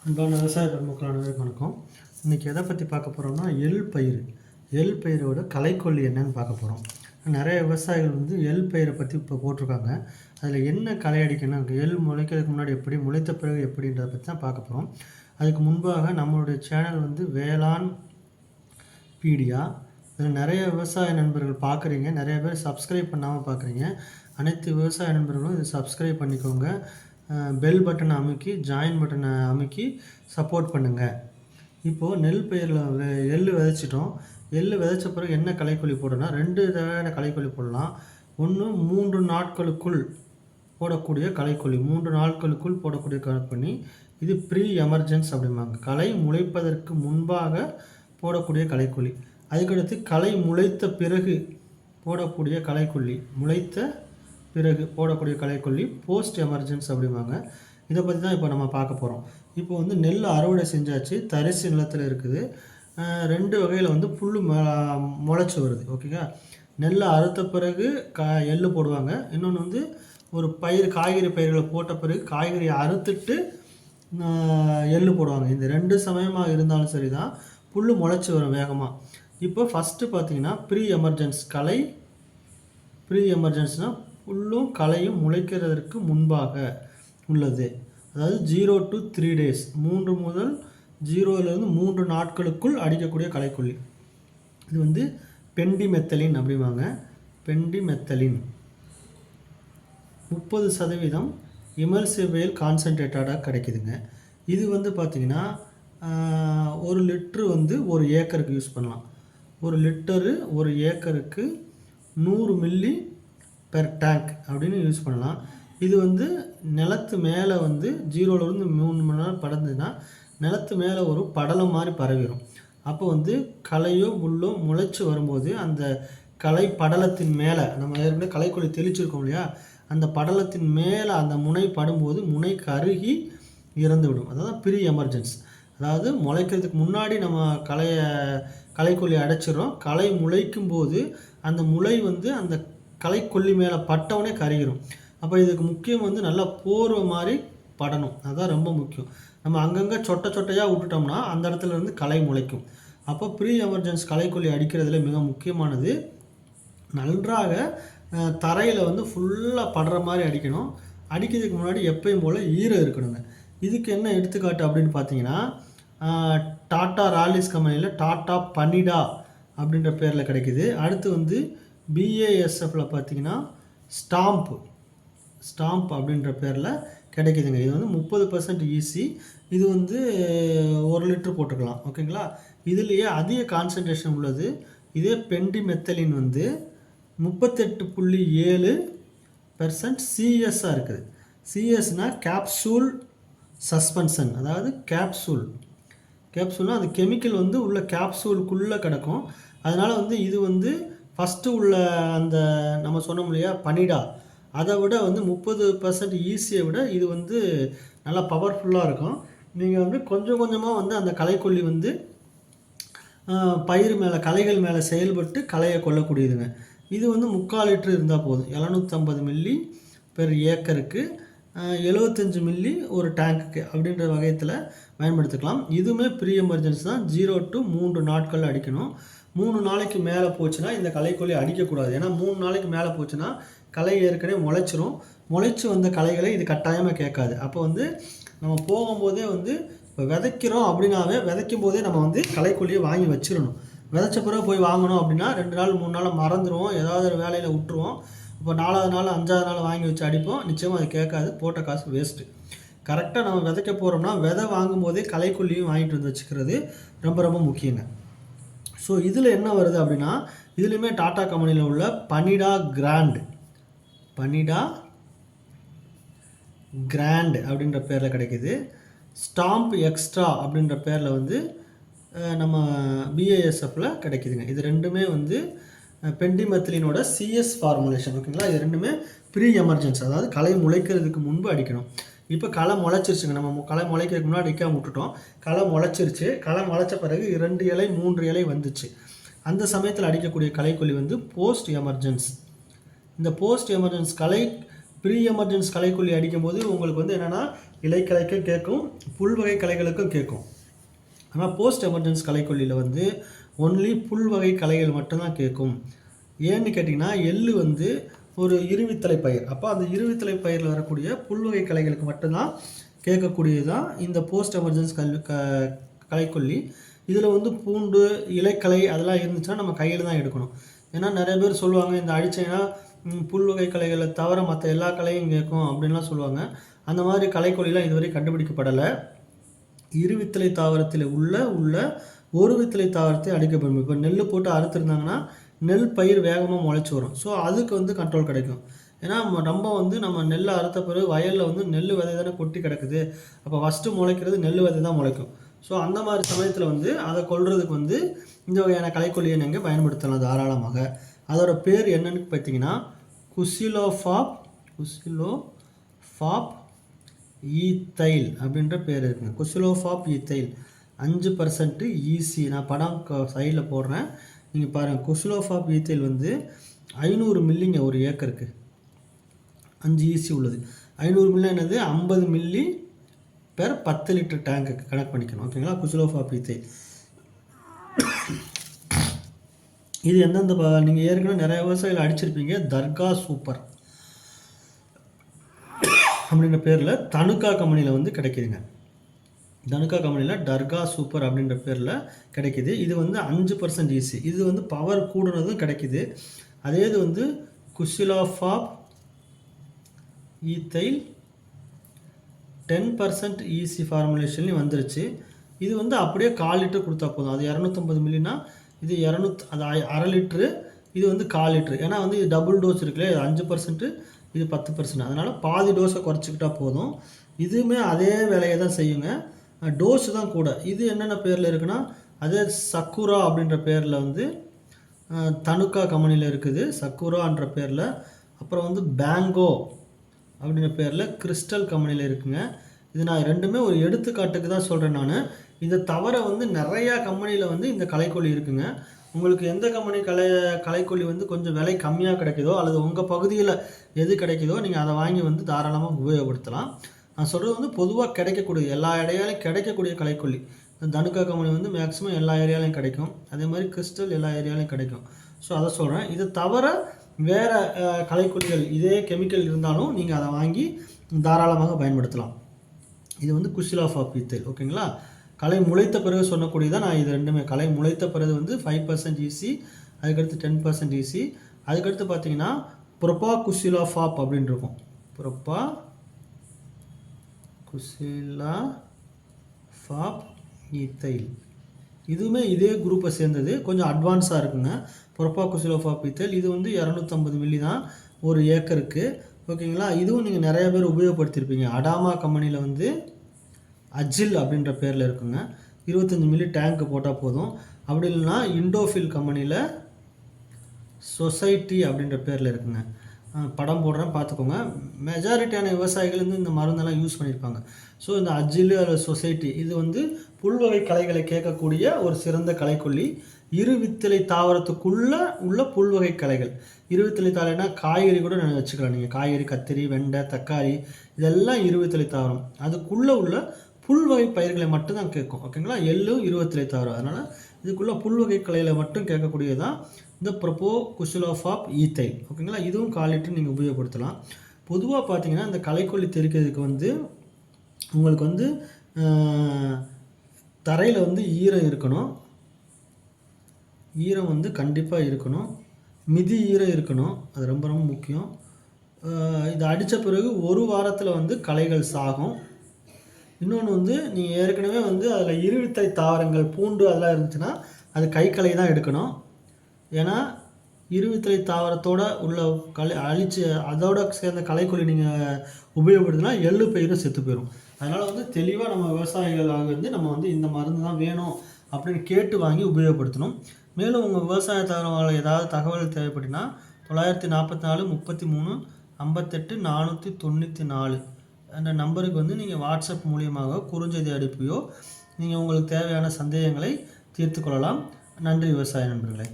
அன்பான விவசாய பெருமக்கள் அனைவருக்கும் வணக்கம். இன்றைக்கி எதை பற்றி பார்க்க போகிறோம்னா எள் பயிரோட களைக்கொல்லி என்னன்னு பார்க்க போகிறோம். நிறைய விவசாயிகள் எள் பயிரை பற்றி இப்போ போட்டிருக்காங்க. அதில் என்ன களை அடிக்கணும், எள் முளைக்கிறதுக்கு முன்னாடி எப்படி, முளைத்த பிறகு எப்படின்றத பற்றி தான் பார்க்க போகிறோம். அதுக்கு முன்பாக நம்மளுடைய சேனல் வேளாண் பீடியா. இதில் நிறைய விவசாய நண்பர்கள் பார்க்குறீங்க, நிறைய பேர் சப்ஸ்கிரைப் பண்ணாமல் பார்க்குறீங்க. அனைத்து விவசாய நண்பர்களும் இதை சப்ஸ்கிரைப் பண்ணிக்கோங்க. பெல் பட்டனை அமுக்கி ஜாயின் பட்டனை அமுக்கி சப்போர்ட் பண்ணுங்கள். இப்போது நெல் பயிரில் எள் விதைச்சிட்டோம். எள் விதைச்ச பிறகு என்ன களைக்கொல்லி போடணும்னா 2 வகையான களைக்கொல்லி போடலாம். ஒன்று 3 நாட்களுக்குள் போடக்கூடிய களைக்கொல்லி, 3 நாட்களுக்குள் போடக்கூடிய களைக்கொல்லி. இது ப்ரீ எமர்ஜென்ஸ் அப்படிம்பாங்க. களை முளைப்பதற்கு முன்பாக போடக்கூடிய களைக்கொல்லி. அதுக்கடுத்து களை முளைத்த பிறகு போடக்கூடிய களைக்கொல்லி, பிறகு போடக்கூடிய களைக்கொல்லி போஸ்ட் எமர்ஜென்ஸ் அப்படிம்பாங்க. இதை பற்றி தான் இப்போ நம்ம பார்க்க போகிறோம். இப்போ நெல் அறுவடை செஞ்சாச்சு, தரிசு நிலத்தில் இருக்குது. 2 வகையில் புல் முளைச்சி வருது. ஓகேங்களா. நெல்லை அறுத்த பிறகு எள் போடுவாங்க. இன்னொன்று ஒரு காய்கறி பயிர்களை போட்ட பிறகு காய்கறியை அறுத்துட்டு எள் போடுவாங்க. இந்த 2 சமயமாக இருந்தாலும் சரி தான் புல் முளைச்சி வரும் வேகமாக. இப்போ ஃபஸ்ட்டு பார்த்தீங்கன்னா ப்ரீ எமர்ஜென்ஸ்னால் புல்லும் களையும் முளைக்கிறதற்கு முன்பாக உள்ளது. அதாவது 0 to 3 days, 3 முதல் 0 நாட்களுக்குள் அடிக்கக்கூடிய களைக்கொல்லி. இது பெண்டிமெத்தலின் அப்படிவாங்க. பெண்டிமெத்தலின் 30% இமல்சிவேல் கான்சன்ட்ரேட்டடாக கிடைக்குதுங்க. இது பார்த்திங்கன்னா 1 லிட்ரு 1 ஏக்கருக்கு யூஸ் பண்ணலாம். 1 லிட்டரு 1 ஏக்கருக்கு 100 மில்லி பெர் டேங்க் அப்படின்னு யூஸ் பண்ணலாம். இது நிலத்து மேலே 0லேருந்து 3 மணி நேரம் படந்துன்னா நிலத்து மேலே ஒரு படலம் மாதிரி பரவிடும். அப்போ களையோ முள்ளோ முளைச்சி வரும்போது அந்த களை படலத்தின் மேலே, நம்ம ஏற்கனவே களைக்கொல்லி தெளிச்சிருக்கோம் இல்லையா, அந்த படலத்தின் மேலே அந்த முனை படும்போது முனை கருகி இறந்துவிடும். அதான் ப்ரீ எமர்ஜென்ஸ். அதாவது முளைக்கிறதுக்கு முன்னாடி நம்ம களைக்கொல்லி அடைச்சிடறோம். களை முளைக்கும் போது அந்த முளை அந்த களைக்கொல்லி மேலே பட்டவுனே கருகிரும். அப்போ இதுக்கு முக்கியம் நல்லா போர்வை மாதிரி படணும். அதுதான் ரொம்ப முக்கியம். நம்ம அங்கங்கே சொட்டையாக விட்டுட்டோம்னா அந்த இடத்துல களை முளைக்கும். அப்போ ப்ரீ எமர்ஜென்ஸ் களைக்கொல்லி அடிக்கிறதுல மிக முக்கியமானது நன்றாக தரையில் ஃபுல்லாக படுற மாதிரி அடிக்கணும். அடிக்கிறதுக்கு முன்னாடி எப்பயும் போல் ஈரம் இருக்கணுங்க. இதுக்கு என்ன எடுத்துக்காட்டு அப்படின்னு பார்த்தீங்கன்னா, டாட்டா ராலிஸ் கம்பெனியில் டாட்டா பனிடா அப்படின்ற பேரில் கிடைக்கிது. அடுத்து BASFல பார்த்தீங்கன்னா ஸ்டாம்ப் அப்படின்ற பேரில் கிடைக்குதுங்க. இது 30% ஈஸி. இது 1 லிட்டர் போட்டுக்கலாம். ஓகேங்களா. இதுலேயே அதிக கான்சன்ட்ரேஷன் உள்ளது. இதே பெண்டிமெத்தலின் 38.7% சிஎஸ்ஸாக இருக்குது. சிஎஸ்னால் கேப்சூல் சஸ்பென்ஷன். அதாவது கேப்சூல்னால் அது கெமிக்கல் உள்ள கேப்சூலுக்குள்ளே கிடக்கும். அதனால் இது ஃபஸ்ட்டு உள்ள அந்த நம்ம சொன்னோம் இல்லையா பனிடா, அதை விட 30% ஈஸியை விட இது நல்லா பவர்ஃபுல்லாக இருக்கும். நீங்கள் கொஞ்சம் கொஞ்சமாக அந்த களைக்கொல்லி பயிர் மேலே களைகள் மேலே செயல்பட்டு களையை கொல்லக்கூடியதுங்க. இது 3/4 லிட்டர் இருந்தால் போதும். 750 மில்லி பெர் ஏக்கருக்கு 75 மில்லி ஒரு டேங்க்குக்கு அப்படின்ற வகையத்தில் பயன்படுத்திக்கலாம். இதுவுமே ப்ரீ எமர்ஜென்சி தான். 0 to 3 நாட்கள் அடிக்கணும். 3 நாளைக்கு மேலே போச்சுன்னா இந்த களைக்கொல்லி அடிக்கக்கூடாது. ஏன்னா 3 நாளைக்கு மேலே போச்சுன்னா களை ஏற்கனவே முளைச்சி வந்த களைகளை இது கட்டாயமாக கேட்காது. அப்போ நம்ம போகும்போதே இப்போ விதைக்கிறோம் அப்படின்னாவே விதைக்கும் போதே நம்ம களைக்கொல்லியை வாங்கி வச்சிடணும். விதைச்ச பிறகு போய் வாங்கணும் அப்படின்னா 2 நாள் 3 நாள் மறந்துடுவோம், ஏதாவது ஒரு வேலையில் விட்டுருவோம். இப்போ 4வது நாள் 5வது நாள் வாங்கி வச்சு அடிப்போம். நிச்சயமாக அது கேட்காது, போட்ட காசு வேஸ்ட்டு. கரெக்டாக நம்ம விதைக்க போகிறோம்னா விதை வாங்கும்போதே களைக்கொல்லியும் வாங்கிட்டு வந்து வச்சுக்கிறது ரொம்ப ரொம்ப முக்கியங்க. ஸோ இதில் என்ன வருது அப்படின்னா, இதுலேயுமே டாடா கம்பெனியில் உள்ள பனிடா கிராண்ட் அப்படின்ற பேரில் கிடைக்கிது. ஸ்டாம்ப் எக்ஸ்ட்ரா அப்படின்ற பேரில் நம்ம BASFல கிடைக்குதுங்க. இது ரெண்டுமே பெண்டிமெத்தலினோட சிஎஸ் ஃபார்முலேஷன். ஓகேங்களா. இது ரெண்டுமே ப்ரீ எமர்ஜென்சி, அதாவது களை முளைக்கிறதுக்கு முன்பு அடிக்கணும். இப்போ களை முளைச்சிருச்சுங்க. நம்ம களை முளைக்கிறதுக்கு முன்னாடி அடிக்காமல் விட்டுட்டோம். களை முளைச்சிருச்சு. களை முளைச்ச பிறகு 2 இலை 3 இலை வந்துச்சு. அந்த சமயத்தில் அடிக்கக்கூடிய களைக்கொல்லி போஸ்ட் எமர்ஜென்ஸ். இந்த போஸ்ட் எமர்ஜென்ஸ் களை ப்ரீ எமர்ஜென்ஸ் களைக்கொல்லி அடிக்கும்போது உங்களுக்கு வந்து என்னென்னா இலைக்களைக்கும் கேட்கும், புல்வகை களைகளுக்கும் கேட்கும். ஆனால் போஸ்ட் எமர்ஜென்ஸ் களைக்கொல்லியில் வந்து ஒன்லி புல்வகை களைகள் மட்டும்தான் கேட்கும். ஏன்னு கேட்டிங்கன்னா எள்ளு வந்து ஒரு இருவித்தலை பயிர். அப்போ அந்த இருவித்தலை பயிரில் வரக்கூடிய புல்வகை களைகளுக்கு மட்டும்தான் கேட்கக்கூடியது தான் இந்த போஸ்ட் எமர்ஜென்ஸ் களைக்கொல்லி. இதில் வந்து பூண்டு, இலைக்கலை அதெல்லாம் இருந்துச்சுன்னா நம்ம கையில் தான் எடுக்கணும். ஏன்னா நிறைய பேர் சொல்லுவாங்க இந்த அடித்தீங்கன்னா புல்வகை களைகளை தவிர மற்ற எல்லா களையும் கேட்கும் அப்படின்லாம் சொல்லுவாங்க. அந்த மாதிரி களைக்கொல்லிலாம் இதுவரை கண்டுபிடிக்கப்படலை. இருவித்தலை தாவரத்தில் உள்ள ஒரு வித்தலை தாவரத்தை அடிக்கப்படும். இப்போ நெல் போட்டு அறுத்துருந்தாங்கன்னா நெல் பயிர் வேகமாக முளைச்சி வரும். ஸோ அதுக்கு வந்து கண்ட்ரோல் கிடைக்கும். ஏன்னா நம்ம வந்து நம்ம நெல்லை அறுத்த பிறகு வயலில் வந்து நெல் விதை தானே கொட்டி கிடக்குது. அப்போ ஃபஸ்ட்டு முளைக்கிறது நெல் விதை தான் முளைக்கும். ஸோ அந்த மாதிரி சமயத்தில் வந்து அதை கொல்றதுக்கு வந்து இந்த வகையான களைக்கொல்லியை நீங்கள் பயன்படுத்தலாம் தாராளமாக. அதோட பேர் என்னன்னு பார்த்தீங்கன்னா குசிலோஃபாப் ஈத்தைல் அப்படின்ற பேர் இருக்குங்க. குசிலோஃபாப் ஈத்தைல் 5% ஈசி. நான் படம் சைடில் போடுறேன், நீங்கள் பாருங்கள். குசிலோஃபாப் ஈத்தைல் வந்து 500 மில்லிங்க ஒரு ஏக்கருக்கு. 5 ஈசி உள்ளது. 500 மில்லி என்னது 50 மில்லி பெர் 10 லிட்டர் டேங்குக்கு கனெக்ட் பண்ணிக்கணும். ஓகேங்களா? குசிலோஃபாப் ஈத்தைல் இது எந்தெந்த நீங்கள் ஏற்கனவே நிறைய விவசாயிகள் அடிச்சிருப்பீங்க. தர்கா சூப்பர் அப்படின்ற பேரில் தனுக்கா கம்பெனியில் வந்து கிடைக்கிதுங்க. தனுக்கா கம்பெனியில் தர்கா சூப்பர் அப்படின்ற பேரில் கிடைக்கிது. இது வந்து 5% ஈசி. இது வந்து பவர் கூடுனதும் கிடைக்கிது. அதே இது வந்து குசிலோஃபாப் ஈத்தைல் 10% ஈசி ஃபார்முலேஷன்லேயும் வந்துருச்சு. இது வந்து அப்படியே 1/4 லிட்டர் கொடுத்தா போதும். அது 250 மில்லினா இது 200, அது 1/2 லிட்ரு, இது வந்து 1/4 லிட்ரு. ஏன்னா வந்து இது டபுள் டோஸ் இருக்குல்லையே, 5%, இது 10%. அதனால் பாதி டோஸை குறைச்சிக்கிட்டால் போதும். இதுவுமே அதே வேலையை தான் செய்யுங்க, டோஸு தான் கூட. இது என்னென்ன பேரில் இருக்குன்னா அதே சக்குரா அப்படின்ற பேரில் வந்து தனுக்கா கம்பெனியில் இருக்குது, சக்குரான்ற பேரில். அப்புறம் வந்து பேங்கோ அப்படின்ற பேரில் கிறிஸ்டல் கம்பெனியில் இருக்குங்க. இது நான் ரெண்டுமே ஒரு எடுத்துக்காட்டுக்கு தான் சொல்கிறேன். நான் இதை தவிர வந்து நிறையா கம்பெனியில் வந்து இந்த களைக்கொல்லி இருக்குங்க. உங்களுக்கு எந்த கம்பெனி களைக்கொல்லி வந்து கொஞ்சம் விலை கம்மியாக கிடைக்குதோ அல்லது உங்கள் பகுதியில் எது கிடைக்குதோ நீங்கள் அதை வாங்கி வந்து தாராளமாக உபயோகப்படுத்தலாம். நான் சொல்கிறது வந்து பொதுவாக கிடைக்கக்கூடிய எல்லா ஏரியாலையும் கிடைக்கக்கூடிய களைக்கொல்லி. தனுக்கா கம்பெனி வந்து மேக்ஸிமம் எல்லா ஏரியாலையும் கிடைக்கும். அதே மாதிரி கிறிஸ்டல் எல்லா ஏரியாலையும் கிடைக்கும். ஸோ அதை சொல்கிறேன். இதை தவிர வேறு களைக்கொல்லிகள் இதே கெமிக்கல் இருந்தாலும் நீங்கள் அதை வாங்கி தாராளமாக பயன்படுத்தலாம். இது வந்து குசிலோஃபாப் ஈத்தைல். ஓகேங்களா? களை முளைத்த பிறகு சொன்னக்கூடியதான் நான் இது ரெண்டுமே. களை முளைத்த பிறகு வந்து 5% ஈசி, அதுக்கடுத்து 10% ஈசி. அதுக்கடுத்து பார்த்தீங்கன்னா ப்ரோபா குசிலோஃபாப் அப்படின்னு இருக்கும். ப்ரோபா குசிலோஃபாப் ஈத்தைல் இதுவுமே இதே குரூப்பை சேர்ந்தது, கொஞ்சம் அட்வான்ஸாக இருக்குங்க. ப்ரோபா குசிலோஃபாப் ஈத்தைல் இது வந்து 250 மில்லி தான் ஒரு ஏக்கருக்கு. ஓகேங்களா? இதுவும் நீங்கள் நிறைய பேர் உபயோகப்படுத்தியிருப்பீங்க. அடாமா கம்பெனியில் வந்து அஜில் அப்படின்ற பேரில் இருக்குங்க. 25 மில்லி டேங்க்கு போட்டால் போதும். அப்படி இல்லைன்னா இண்டோஃபில் கம்பெனியில் சொசைட்டி அப்படின்ற பேரில் இருக்குங்க. படம் போடுறேன் பார்த்துக்கோங்க. மெஜாரிட்டியான விவசாயிகள் வந்து இந்த மருந்தெல்லாம் யூஸ் பண்ணியிருப்பாங்க. ஸோ இந்த அஜில் அல்லது சொசைட்டி இது வந்து புல்வகை களைகளை கேட்கக்கூடிய ஒரு சிறந்த களைக்கொல்லி. இருவித்தலை தாவரத்துக்குள்ளே உள்ள புல்வகை களைகள். இருவித்தலை தாவரம்னா காய்கறி கூட வச்சுக்கலாம் நீங்கள். காய்கறி, கத்திரி, வெண்டை, தக்காளி இதெல்லாம் இருவித்தலை தாவரம். அதுக்குள்ளே உள்ள புல்வகை பயிர்களை மட்டும்தான் கேட்கும். ஓகேங்களா? எள்ளும் இருவித்தலை தாவரம். அதனால் இதுக்குள்ளே புல்வகை களைகளை மட்டும் கேட்கக்கூடியதான் இந்த ப்ரோபா குசிலோஃபாப் ஈத்தைல். ஓகேங்களா? இதுவும் 1/4 லிட்டர் நீங்கள் உபயோகப்படுத்தலாம். பொதுவாக பார்த்தீங்கன்னா இந்த களைக்கொல்லி தெளிக்கிறதுக்கு வந்து உங்களுக்கு வந்து தரையில் வந்து ஈரம் இருக்கணும். ஈரம் வந்து கண்டிப்பாக இருக்கணும். மிதி ஈரம் இருக்கணும். அது ரொம்ப ரொம்ப முக்கியம். இதை அடித்த பிறகு ஒரு வாரத்தில் வந்து களைகள் சாகும். இன்னொன்று வந்து நீங்கள் ஏற்கனவே வந்து அதில் இருவித்தலை தாவரங்கள், பூண்டு அதெல்லாம் இருந்துச்சுன்னா அது களை தான் எடுக்கணும். ஏன்னா இருவித்தலை தாவரத்தோடு உள்ள அழித்து அதோட சேர்ந்த களைக்கொல்லி நீங்கள் உபயோகப்படுத்தினா எள்ளு பயிரும் செத்து போயிடும். அதனால் வந்து தெளிவாக நம்ம விவசாயிகளாக வந்து நம்ம வந்து இந்த மருந்து தான் வேணும் அப்படின்னு கேட்டு வாங்கி உபயோகப்படுத்தணும். மேலும் உங்கள் விவசாய தகவல் ஏதாவது தகவல் தேவைப்பட்டுனா 944 33 58 494 என்ற நம்பருக்கு வந்து நீங்கள் வாட்ஸ்அப் மூலியமாக குறுஞ்செய்தி அனுப்பியோ நீங்கள் உங்களுக்கு தேவையான சந்தேகங்களை தீர்த்து கொள்ளலாம். நன்றி விவசாய நண்பர்களே.